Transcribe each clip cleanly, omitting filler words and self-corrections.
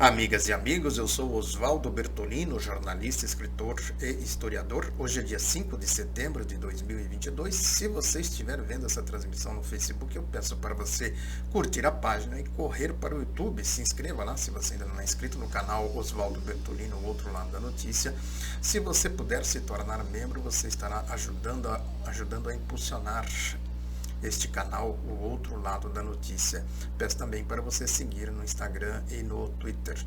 Amigas e amigos, eu sou Oswaldo Bertolino, jornalista, escritor e historiador. Hoje é dia 5 de setembro de 2022. Se você estiver vendo essa transmissão no Facebook, eu peço para você curtir a página e correr para o YouTube. Se inscreva lá se você ainda não é inscrito no canal Oswaldo Bertolino, o outro lado da notícia. Se você puder se tornar membro, você estará ajudando a impulsionar este canal, o outro lado da notícia. Peço também para você seguir no Instagram e no Twitter.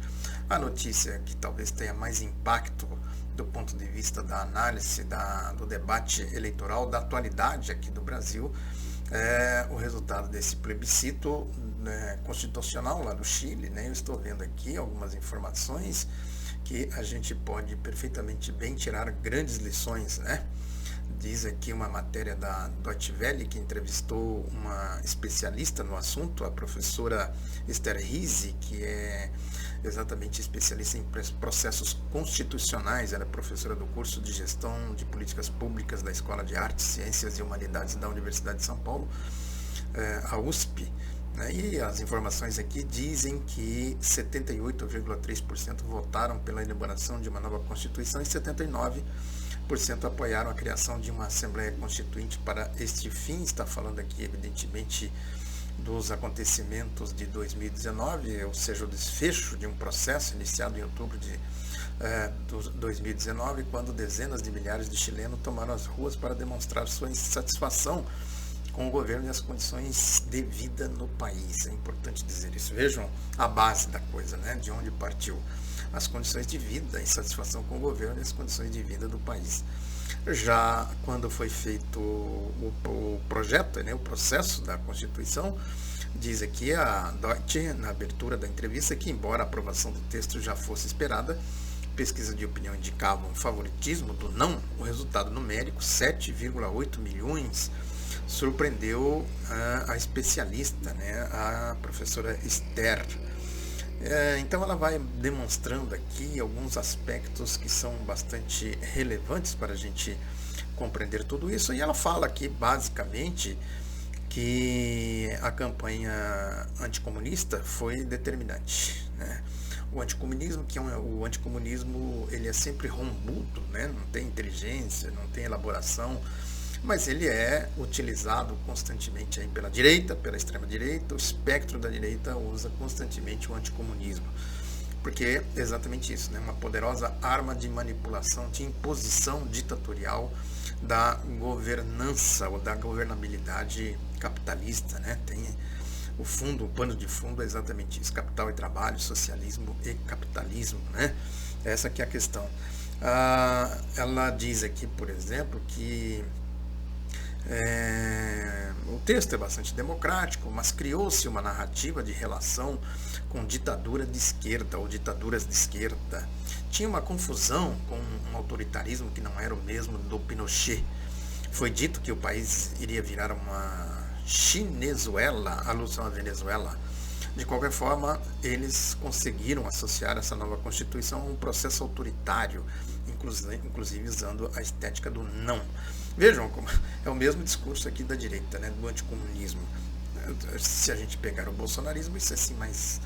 A notícia que talvez tenha mais impacto do ponto de vista da análise do debate eleitoral, da atualidade aqui do Brasil, é o resultado desse plebiscito constitucional lá do Chile. Eu estou vendo aqui algumas informações que a gente pode perfeitamente bem tirar grandes lições, Diz aqui uma matéria da Deutsche Welle que entrevistou uma especialista no assunto, a professora Esther Rize, que é exatamente especialista em processos constitucionais. Ela é professora do curso de Gestão de Políticas Públicas da Escola de Artes, Ciências e Humanidades da Universidade de São Paulo, a USP. E as informações aqui dizem que 78,3% votaram pela elaboração de uma nova Constituição e 79% apoiaram a criação de uma Assembleia Constituinte para este fim. Está falando aqui, evidentemente, dos acontecimentos de 2019, ou seja, o desfecho de um processo iniciado em outubro de 2019, quando dezenas de milhares de chilenos tomaram as ruas para demonstrar sua insatisfação com o governo e as condições de vida no país. É importante dizer isso. Vejam a base da coisa, de onde partiu. As condições de vida, a insatisfação com o governo e as condições de vida do país. Já quando foi feito o projeto, o processo da Constituição, diz aqui a Deutsche, na abertura da entrevista, que embora a aprovação do texto já fosse esperada, pesquisas de opinião indicavam um favoritismo do não. O resultado numérico, 7,8 milhões, surpreendeu a especialista, a professora Esther. Então ela vai demonstrando aqui alguns aspectos que são bastante relevantes para a gente compreender tudo isso, e ela fala aqui basicamente que a campanha anticomunista foi determinante. O anticomunismo, o anticomunismo, ele é sempre rombudo, não tem inteligência, não tem elaboração, mas ele é utilizado constantemente aí pela direita, pela extrema-direita. O espectro da direita usa constantemente o anticomunismo, porque é exatamente isso, uma poderosa arma de manipulação, de imposição ditatorial da governança ou da governabilidade capitalista. Tem o pano de fundo é exatamente isso: capital e trabalho, socialismo e capitalismo. Essa que é a questão. Ela diz aqui, por exemplo, que o texto é bastante democrático, mas criou-se uma narrativa de relação com ditadura de esquerda ou ditaduras de esquerda. Tinha uma confusão com um autoritarismo que não era o mesmo do Pinochet. Foi dito que o país iria virar uma Chinezuela, alusão à Venezuela. De qualquer forma, eles conseguiram associar essa nova Constituição a um processo autoritário, inclusive usando a estética do não. Vejam como é o mesmo discurso aqui da direita, do anticomunismo. Se a gente pegar o bolsonarismo, isso é assim mais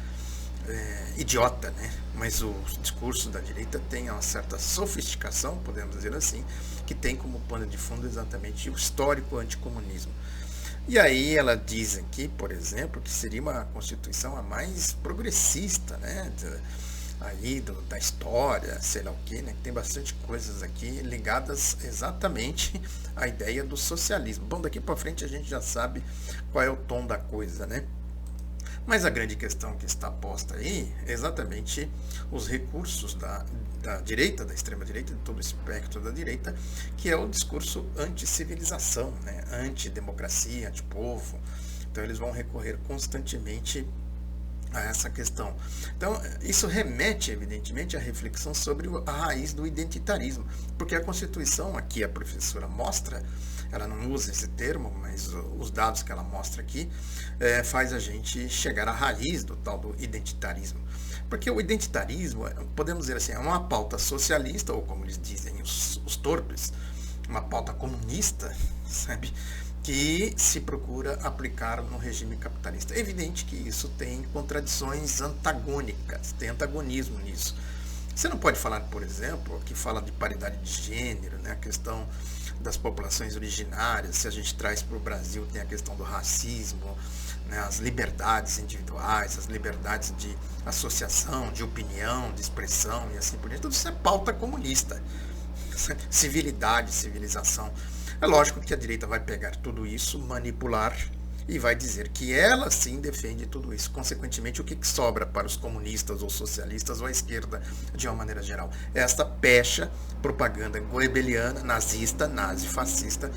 idiota, mas o discurso da direita tem uma certa sofisticação, podemos dizer assim, que tem como pano de fundo exatamente o histórico anticomunismo. E aí ela diz aqui, por exemplo, que seria uma Constituição a mais progressista, da história, sei lá o que, que tem bastante coisas aqui ligadas exatamente à ideia do socialismo. Bom, daqui para frente a gente já sabe qual é o tom da coisa, Mas a grande questão que está posta aí é exatamente os recursos da direita, da extrema-direita, de todo o espectro da direita, que é o discurso anti-civilização, anti-democracia, anti-povo. Então eles vão recorrer constantemente a essa questão. Então, isso remete, evidentemente, à reflexão sobre a raiz do identitarismo, porque a Constituição, aqui a professora mostra, ela não usa esse termo, mas os dados que ela mostra aqui faz a gente chegar à raiz do tal do identitarismo. Porque o identitarismo, podemos dizer assim, é uma pauta socialista, ou como eles dizem os torpes, uma pauta comunista, que se procura aplicar no regime capitalista. É evidente que isso tem contradições antagônicas, tem antagonismo nisso. Você não pode falar, por exemplo, que fala de paridade de gênero, né, a questão das populações originárias, se a gente traz para o Brasil, tem a questão do racismo, né, as liberdades individuais, as liberdades de associação, de opinião, de expressão e assim por diante. Tudo isso é pauta comunista. Civilidade, civilização. É lógico que a direita vai pegar tudo isso, manipular e vai dizer que ela sim defende tudo isso. Consequentemente, o que sobra para os comunistas ou socialistas ou a esquerda, de uma maneira geral? É esta pecha propaganda goebbeliana, nazista, nazi-fascista,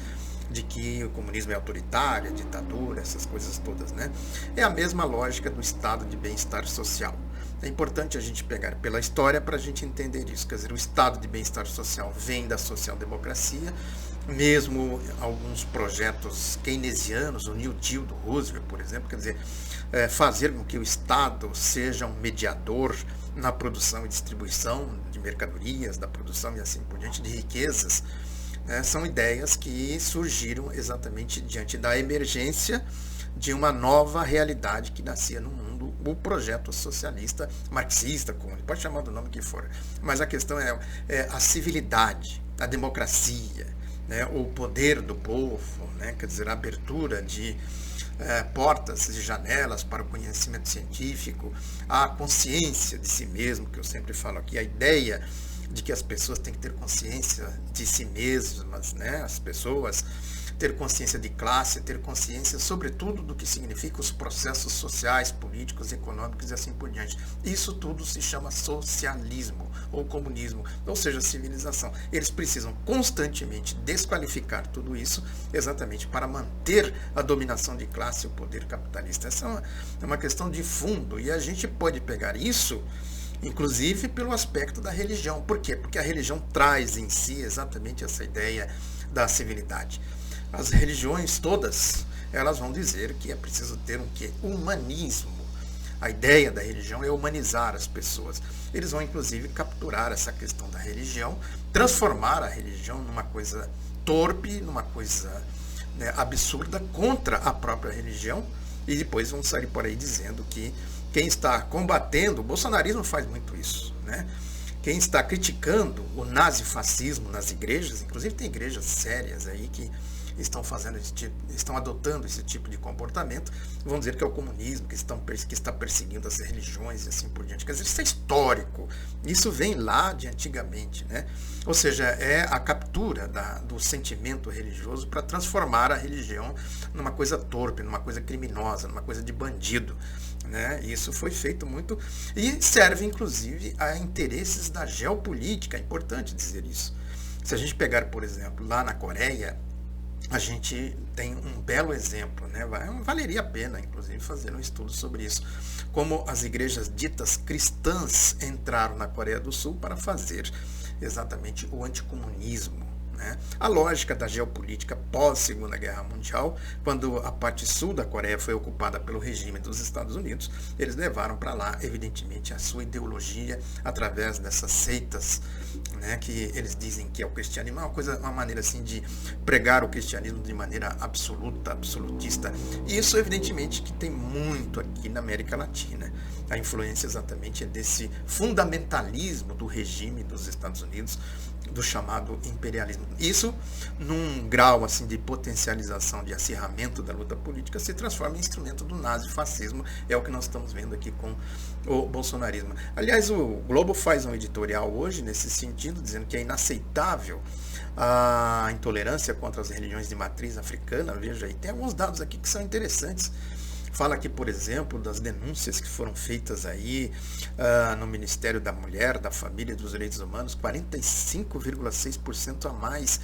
de que o comunismo é autoritário, é ditadura, essas coisas todas, né? É a mesma lógica do estado de bem-estar social. É importante a gente pegar pela história para a gente entender isso. Quer dizer, o estado de bem-estar social vem da social-democracia, mesmo alguns projetos keynesianos, o New Deal do Roosevelt, por exemplo, quer dizer, fazer com que o Estado seja um mediador na produção e distribuição de mercadorias, da produção e assim por diante, de riquezas, são ideias que surgiram exatamente diante da emergência de uma nova realidade que nascia no mundo, o projeto socialista, marxista, pode chamar do nome que for, mas a questão é a civilidade, a democracia, né, o poder do povo, né, quer dizer, a abertura de portas e janelas para o conhecimento científico, a consciência de si mesmo, que eu sempre falo aqui, a ideia de que as pessoas têm que ter consciência de si mesmas, né, as pessoas ter consciência de classe, ter consciência, sobretudo, do que significa os processos sociais, políticos, econômicos e assim por diante. Isso tudo se chama socialismo ou comunismo, ou seja, civilização. Eles precisam constantemente desqualificar tudo isso exatamente para manter a dominação de classe e o poder capitalista. Essa é uma questão de fundo e a gente pode pegar isso inclusive pelo aspecto da religião. Por quê? Porque a religião traz em si exatamente essa ideia da civilidade. As religiões todas, elas vão dizer que é preciso ter um quê? Humanismo. A ideia da religião é humanizar as pessoas. Eles vão, inclusive, capturar essa questão da religião, transformar a religião numa coisa torpe, numa coisa, né, absurda, contra a própria religião, e depois vão sair por aí dizendo que quem está combatendo, o bolsonarismo faz muito isso, né? Quem está criticando o nazifascismo nas igrejas, inclusive tem igrejas sérias aí que estão fazendo estão adotando esse tipo de comportamento, vão dizer que é o comunismo, que está perseguindo as religiões e assim por diante. Quer dizer, isso é histórico, isso vem lá de antigamente, né? Ou seja, é a captura do sentimento religioso para transformar a religião numa coisa torpe, numa coisa criminosa, numa coisa de bandido, né? Isso foi feito muito e serve inclusive a interesses da geopolítica, é importante dizer isso. Se a gente pegar, por exemplo, lá na Coreia, a gente tem um belo exemplo, né? Valeria a pena, inclusive, fazer um estudo sobre isso. Como as igrejas ditas cristãs entraram na Coreia do Sul para fazer exatamente o anticomunismo, né? A lógica da geopolítica pós-Segunda Guerra Mundial, quando a parte sul da Coreia foi ocupada pelo regime dos Estados Unidos, eles levaram para lá, evidentemente, a sua ideologia através dessas seitas, né, que eles dizem que é o cristianismo, uma maneira assim de pregar o cristianismo de maneira absoluta, absolutista. E isso, evidentemente, que tem muito aqui na América Latina. A influência exatamente é desse fundamentalismo do regime dos Estados Unidos, do chamado imperialismo. Isso, num grau assim de potencialização, de acirramento da luta política, se transforma em instrumento do nazifascismo. É o que nós estamos vendo aqui com o bolsonarismo. Aliás, o Globo faz um editorial hoje nesse sentido, dizendo que é inaceitável a intolerância contra as religiões de matriz africana. Veja aí, tem alguns dados aqui que são interessantes. Fala aqui, por exemplo, das denúncias que foram feitas aí no Ministério da Mulher, da Família e dos Direitos Humanos, 45,6% a mais.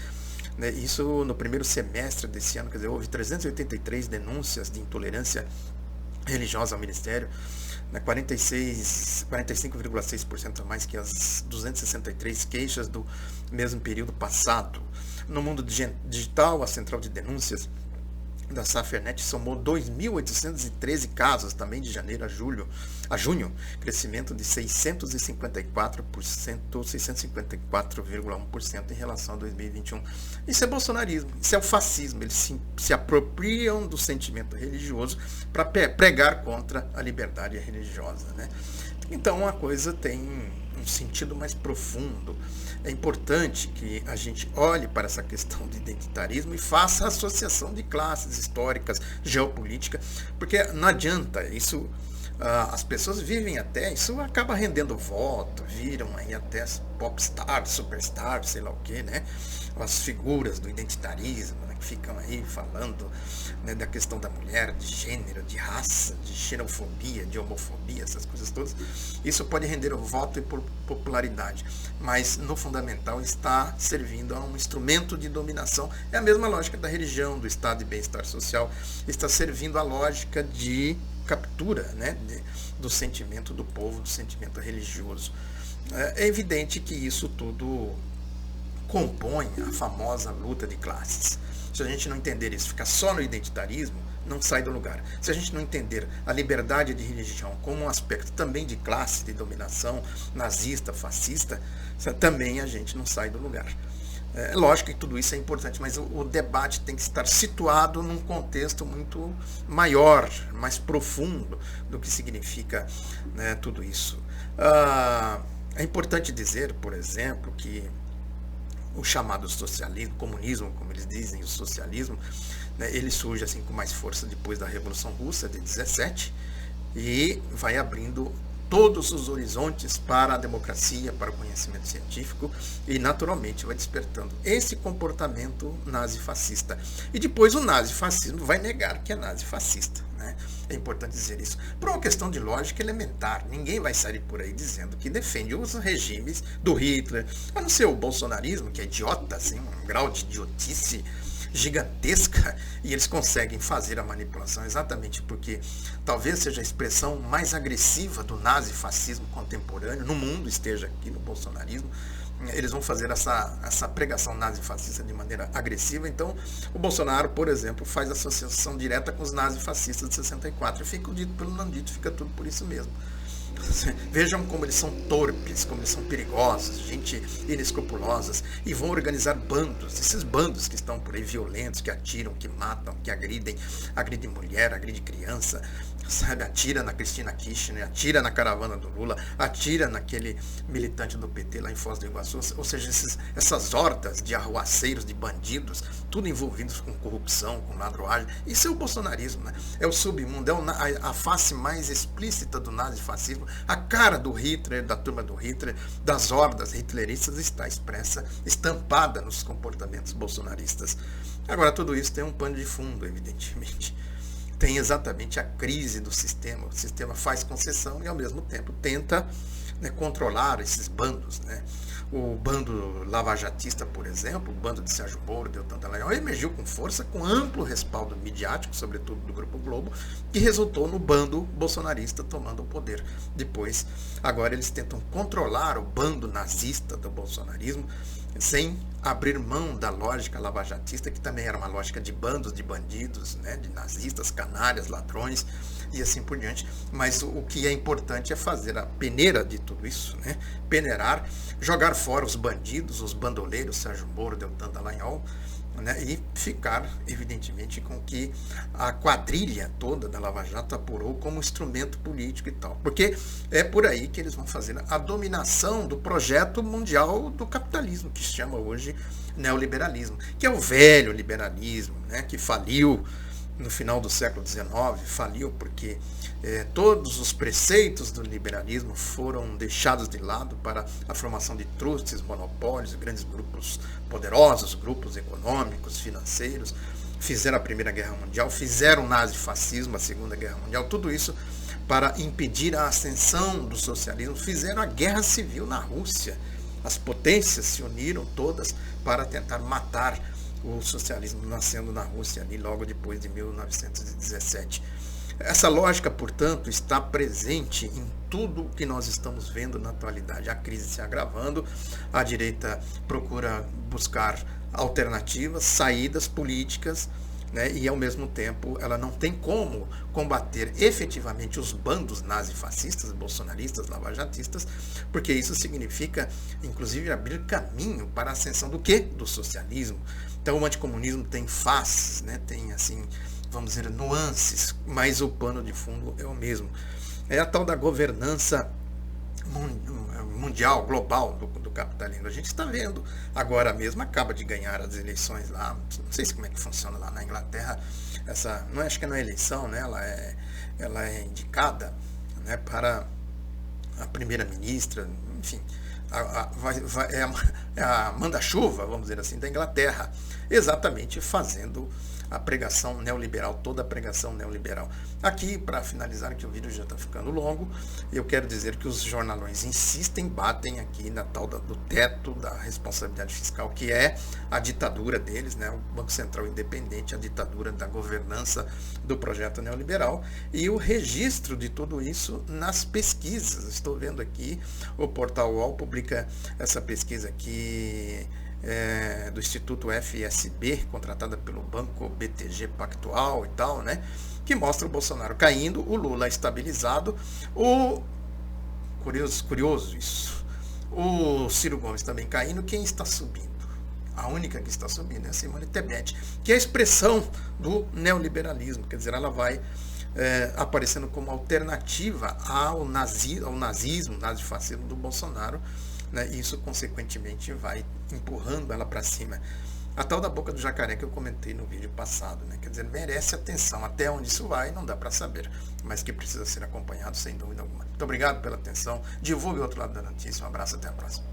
Né? Isso no primeiro semestre desse ano, quer dizer, houve 383 denúncias de intolerância religiosa ao Ministério, né? 45,6% a mais que as 263 queixas do mesmo período passado. No mundo digital, a Central de Denúncias da Saffernet somou 2.813 casos também de janeiro a junho, crescimento de 654,1% em relação a 2021. Isso é bolsonarismo, isso é o fascismo, eles se apropriam do sentimento religioso para pregar contra a liberdade religiosa, né? Então a coisa tem um sentido mais profundo. É importante que a gente olhe para essa questão de identitarismo e faça a associação de classes históricas, geopolítica, porque não adianta isso. As pessoas vivem até, isso acaba rendendo voto, viram aí até popstars, superstars, sei lá o que, né? As figuras do identitarismo, né, que ficam aí falando, né, da questão da mulher, de gênero, de raça, de xenofobia, de homofobia, essas coisas todas. Isso pode render voto e popularidade, mas no fundamental está servindo a um instrumento de dominação. É a mesma lógica da religião, do estado de bem-estar social, está servindo a lógica de captura, né, do sentimento do povo, do sentimento religioso. É evidente que isso tudo compõe a famosa luta de classes. Se a gente não entender isso, ficar só no identitarismo, não sai do lugar. Se a gente não entender a liberdade de religião como um aspecto também de classe, de dominação nazista, fascista, também a gente não sai do lugar. É lógico que tudo isso é importante, mas o debate tem que estar situado num contexto muito maior, mais profundo do que significa, né, tudo isso. É importante dizer, por exemplo, que o chamado socialismo, comunismo, como eles dizem, o socialismo, né, ele surge assim com mais força depois da Revolução Russa de 17 e vai abrindo todos os horizontes para a democracia, para o conhecimento científico e, naturalmente, vai despertando esse comportamento nazifascista. E depois o nazifascismo vai negar que é nazifascista, né? É importante dizer isso. Por uma questão de lógica elementar, ninguém vai sair por aí dizendo que defende os regimes do Hitler, a não ser o bolsonarismo, que é idiota, assim, um grau de idiotice gigantesca, e eles conseguem fazer a manipulação exatamente porque talvez seja a expressão mais agressiva do nazifascismo contemporâneo no mundo, esteja aqui no bolsonarismo. Eles vão fazer essa pregação nazifascista de maneira agressiva. Então o Bolsonaro, por exemplo, faz associação direta com os nazifascistas de 64 e fica o dito pelo não dito, fica tudo por isso mesmo. Vejam como eles são torpes, como eles são perigosos, gente inescrupulosas, e vão organizar bandos, esses bandos que estão por aí violentos, que atiram, que matam, que agridem mulher, agridem criança, sabe, atira na Cristina Kirchner, atira na caravana do Lula, atira naquele militante do PT lá em Foz do Iguaçu, ou seja, essas hordas de arruaceiros, de bandidos, tudo envolvidos com corrupção, com ladroagem. Isso é o bolsonarismo, né? É o submundo, é a face mais explícita do nazifascismo. A cara do Hitler, da turma do Hitler, das hordas hitleristas está expressa, estampada nos comportamentos bolsonaristas. Agora, tudo isso tem um pano de fundo, evidentemente. Tem exatamente a crise do sistema. O sistema faz concessão e, ao mesmo tempo, tenta, né, controlar esses bandos, né? O bando lavajatista, por exemplo, o bando de Sérgio Moro, Deltan Dallagnol, emergiu com força, com amplo respaldo midiático, sobretudo do Grupo Globo, que resultou no bando bolsonarista tomando o poder. Depois, agora eles tentam controlar o bando nazista do bolsonarismo, sem abrir mão da lógica lavajatista, que também era uma lógica de bandos de bandidos, né, de nazistas, canalhas, ladrões e assim por diante. Mas o que é importante é fazer a peneira de tudo isso, né, peneirar, jogar fora os bandidos, os bandoleiros, Sérgio Moro, Deltan Dallagnol, né, e ficar, evidentemente, com que a quadrilha toda da Lava Jato apurou como instrumento político e tal. Porque é por aí que eles vão fazer a dominação do projeto mundial do capitalismo, que se chama hoje neoliberalismo, que é o velho liberalismo, né, que faliu no final do século XIX, faliu porque todos os preceitos do liberalismo foram deixados de lado para a formação de trustes, monopólios, grandes grupos poderosos, grupos econômicos, financeiros, fizeram a Primeira Guerra Mundial, fizeram o nazifascismo, a Segunda Guerra Mundial, tudo isso para impedir a ascensão do socialismo, fizeram a guerra civil na Rússia. As potências se uniram todas para tentar matar o socialismo nascendo na Rússia ali logo depois de 1917. Essa lógica, portanto, está presente em tudo o que nós estamos vendo na atualidade. A crise se agravando, a direita procura buscar alternativas, saídas políticas né, e ao mesmo tempo ela não tem como combater efetivamente os bandos nazifascistas, bolsonaristas, lavajatistas, porque isso significa inclusive abrir caminho para a ascensão do quê? Do socialismo. Então o anticomunismo tem faces, né, tem assim, vamos dizer, nuances, mas o pano de fundo é o mesmo. É a tal da governança mundial, global do capitalismo. A gente está vendo agora mesmo, acaba de ganhar as eleições lá, não sei se como é que funciona lá na Inglaterra, não acho que não é eleição, né? Ela é indicada, né, para a primeira-ministra, enfim, é a manda-chuva, vamos dizer assim, da Inglaterra, exatamente fazendo a pregação neoliberal, toda a pregação neoliberal. Aqui, para finalizar, que o vídeo já está ficando longo, eu quero dizer que os jornalões insistem, batem aqui na tal do teto da responsabilidade fiscal, que é a ditadura deles, né? O Banco Central Independente, a ditadura da governança do projeto neoliberal, e o registro de tudo isso nas pesquisas. Estou vendo aqui, o Portal UOL publica essa pesquisa aqui, do Instituto FSB, contratada pelo Banco BTG Pactual e tal, né, que mostra o Bolsonaro caindo, o Lula estabilizado, curioso isso, o Ciro Gomes também caindo. Quem está subindo? A única que está subindo é a Simone Tebet, que é a expressão do neoliberalismo, quer dizer, ela vai aparecendo como alternativa ao nazismo, nazifascismo do Bolsonaro, né? Isso, consequentemente, vai empurrando ela para cima. A tal da boca do jacaré que eu comentei no vídeo passado, né? Quer dizer, merece atenção. Até onde isso vai, não dá para saber, mas que precisa ser acompanhado, sem dúvida alguma. Muito obrigado pela atenção. Divulgue o outro lado da notícia. Um abraço, até a próxima.